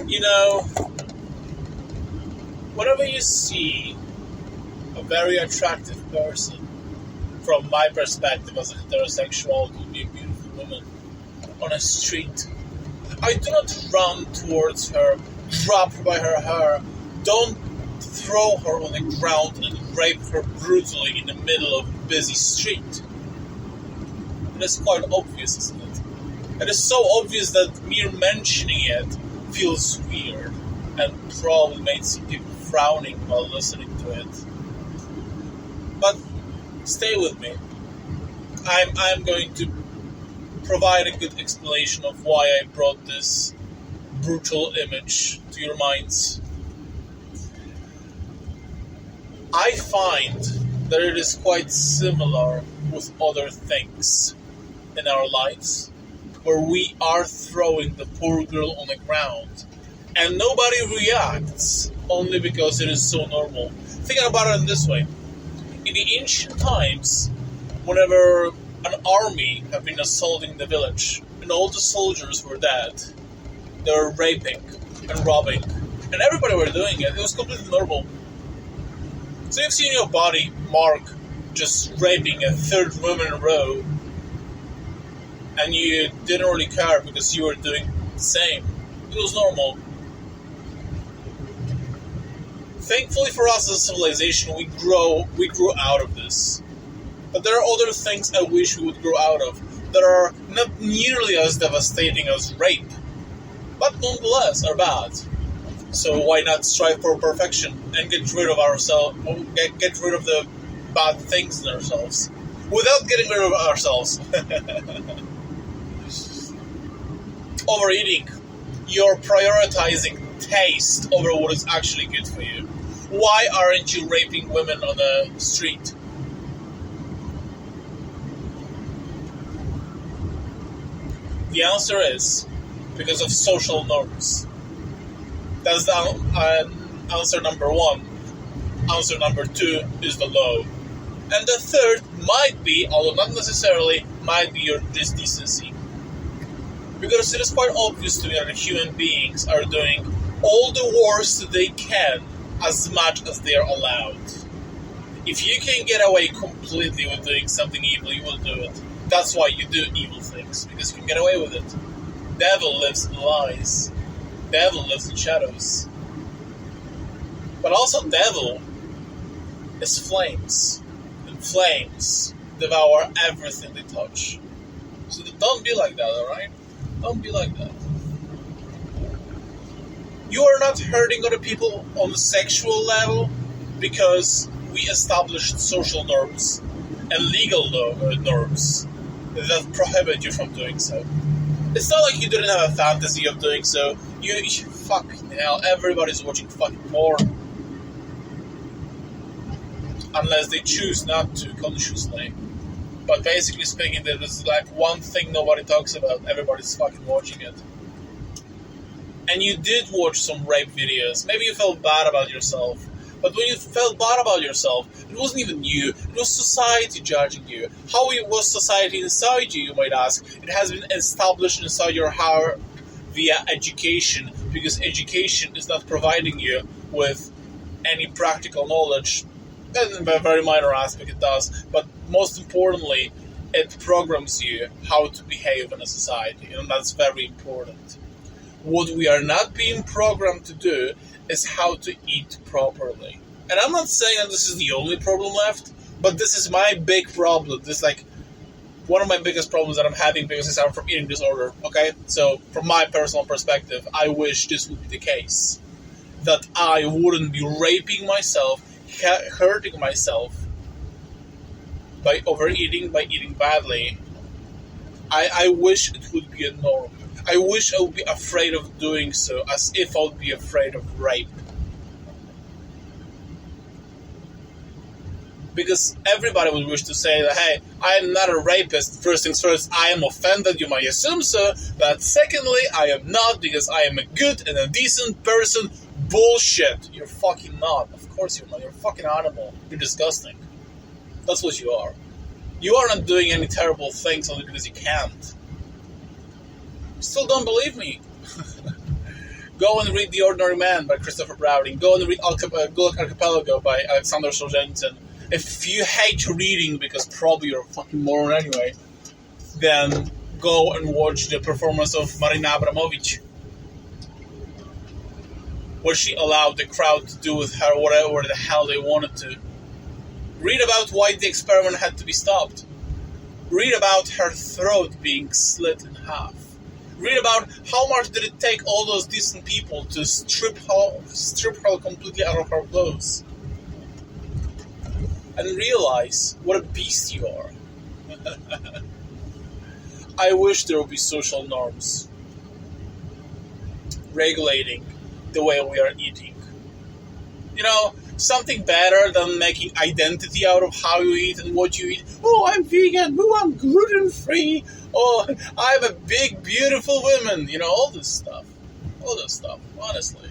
You know, whenever you see a very attractive person, from my perspective as a heterosexual, it would be a beautiful woman, on a street, I do not run towards her, grab her by her hair, don't throw her on the ground and rape her brutally in the middle of a busy street. It is quite obvious, isn't it? It is so obvious that mere mentioning it feels weird and probably made some people frowning while listening to it. But stay with me. I'm going to provide a good explanation of why I brought this brutal image to your minds. I find that it is quite similar with other things in our lives, where we are throwing the poor girl on the ground and nobody reacts only because it is so normal. Think about it in this way. In the ancient times, whenever an army had been assaulting the village and all the soldiers were dead, they were raping and robbing, and everybody were doing it. It was completely normal. So you've seen your body mark just raping a third woman in a row, and you didn't really care because you were doing the same. It was normal. Thankfully for us as a civilization, we grew out of this. But there are other things I wish we would grow out of that are not nearly as devastating as rape, but nonetheless are bad. So why not strive for perfection and get rid of ourselves, get rid of the bad things in ourselves, without getting rid of ourselves. Overeating. You're prioritizing taste over what is actually good for you. Why aren't you raping women on the street? The answer is because of social norms. That's the answer number one. Answer number two is the law. And the third might be, although not necessarily, might be your decency. Because it is quite obvious to me that human beings are doing all the worst they can as much as they are allowed. If you can get away completely with doing something evil, you will do it. That's why you do evil things, because you can get away with it. Devil lives in lies. Devil lives in shadows. But also devil is flames. And flames devour everything they touch. So don't be like that, alright? Don't be like that. You are not hurting other people on the sexual level because we established social norms and legal norms that prohibit you from doing so. It's not like you didn't have a fantasy of doing so. You fucking hell, everybody's watching fucking porn. Unless they choose not to consciously. But basically speaking, there is like one thing nobody talks about. Everybody's fucking watching it. And you did watch some rape videos. Maybe you felt bad about yourself. But when you felt bad about yourself, it wasn't even you. It was society judging you. How was society inside you, you might ask? It has been established inside your heart via education. Because education is not providing you with any practical knowledge. In a very minor aspect it does. But most importantly, it programs you how to behave in a society. And that's very important. What we are not being programmed to do is how to eat properly. And I'm not saying that this is the only problem left, but this is my big problem. This is like one of my biggest problems that I'm having because I suffer from eating disorder, okay? So from my personal perspective, I wish this would be the case. That I wouldn't be raping myself, hurting myself by overeating, by eating badly. I wish it would be a norm. I wish I would be afraid of doing so, as if I would be afraid of rape. Because everybody would wish to say that, hey, I am not a rapist. First things first, I am offended, you might assume so. But secondly, I am not, because I am a good and a decent person. Bullshit. You're fucking not. Of course you're not. You're a fucking animal. You're disgusting. That's what you are. You are not doing any terrible things only because you can't. Still don't believe me? Go and read The Ordinary Man by Christopher Browning. Go and read Gulag Archipelago by Alexander Solzhenitsyn. If you hate reading, because probably you're a fucking moron anyway, then go and watch the performance of Marina Abramović, where she allowed the crowd to do with her whatever the hell they wanted to. Read about why the experiment had to be stopped. Read about her throat being slit in half. Read about how much did it take all those decent people to strip her completely out of her clothes. And realize what a beast you are. I wish there would be social norms regulating the way we are eating. You know, something better than making identity out of how you eat and what you eat. Oh, I'm vegan. Oh, I'm gluten-free. Oh, I'm a big, beautiful woman. You know, all this stuff. Honestly.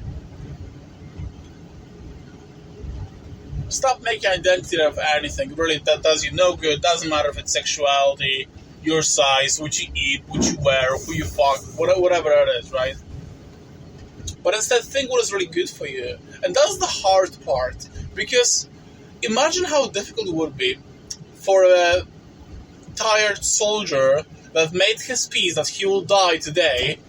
Stop making identity out of anything. Really, that does you no good. Doesn't matter if it's sexuality, your size, what you eat, what you wear, who you fuck, whatever it is, right? But instead, think what is really good for you. And that's the hard part. Because imagine how difficult it would be for a tired soldier that made his peace that he will die today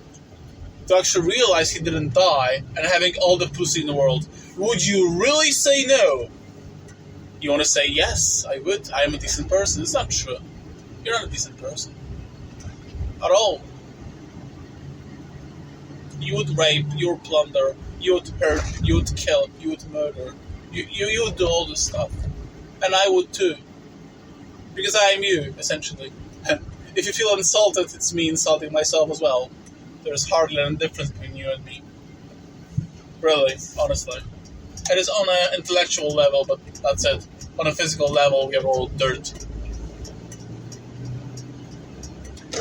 to actually realize he didn't die and having all the pussy in the world. Would you really say no? You want to say, yes, I would. I am a decent person. It's not true. You're not a decent person. At all. You would rape, you would plunder, you would hurt, you would kill, you would murder. You would do all this stuff. And I would too. Because I am you, essentially. If you feel insulted, it's me insulting myself as well. There's hardly any difference between you and me. Really, honestly. It is on an intellectual level, but that's it. On a physical level, we are all dirt.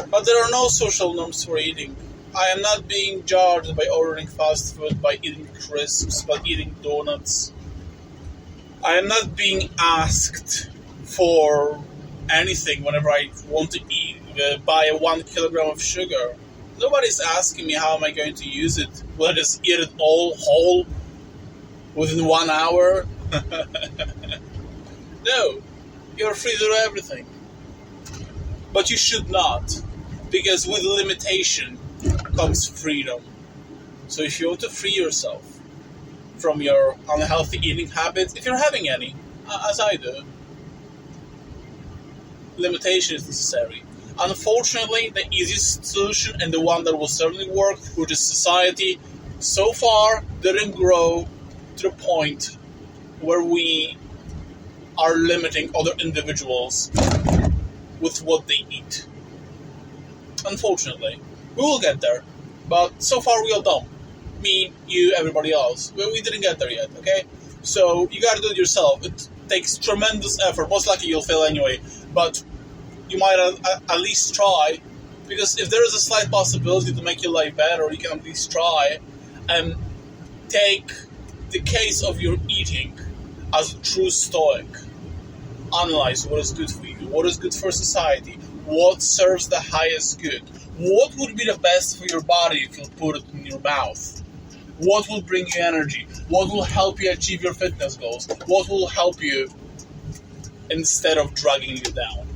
But there are no social norms for eating. I am not being judged by ordering fast food, by eating crisps, by eating donuts. I am not being asked for anything whenever I want to eat, buy 1 kilogram of sugar. Nobody's asking me how am I going to use it. Will I just eat it all whole within 1 hour? No, you're free to do everything. But you should not, because with limitation comes freedom. So if you want to free yourself from your unhealthy eating habits, if you're having any, as I do, limitation is necessary. Unfortunately, the easiest solution and the one that will certainly work, which is society, so far didn't grow to the point where we are limiting other individuals with what they eat. Unfortunately. We will get there, but so far we are dumb. Me, you, everybody else. We didn't get there yet, okay? So you gotta do it yourself. It takes tremendous effort. Most likely you'll fail anyway, but you might at least try, because if there is a slight possibility to make your life better, you can at least try and take the case of your eating as a true stoic. Analyze what is good for you, what is good for society, what serves the highest good. What would be the best for your body if you put it in your mouth? What will bring you energy? What will help you achieve your fitness goals? What will help you instead of dragging you down?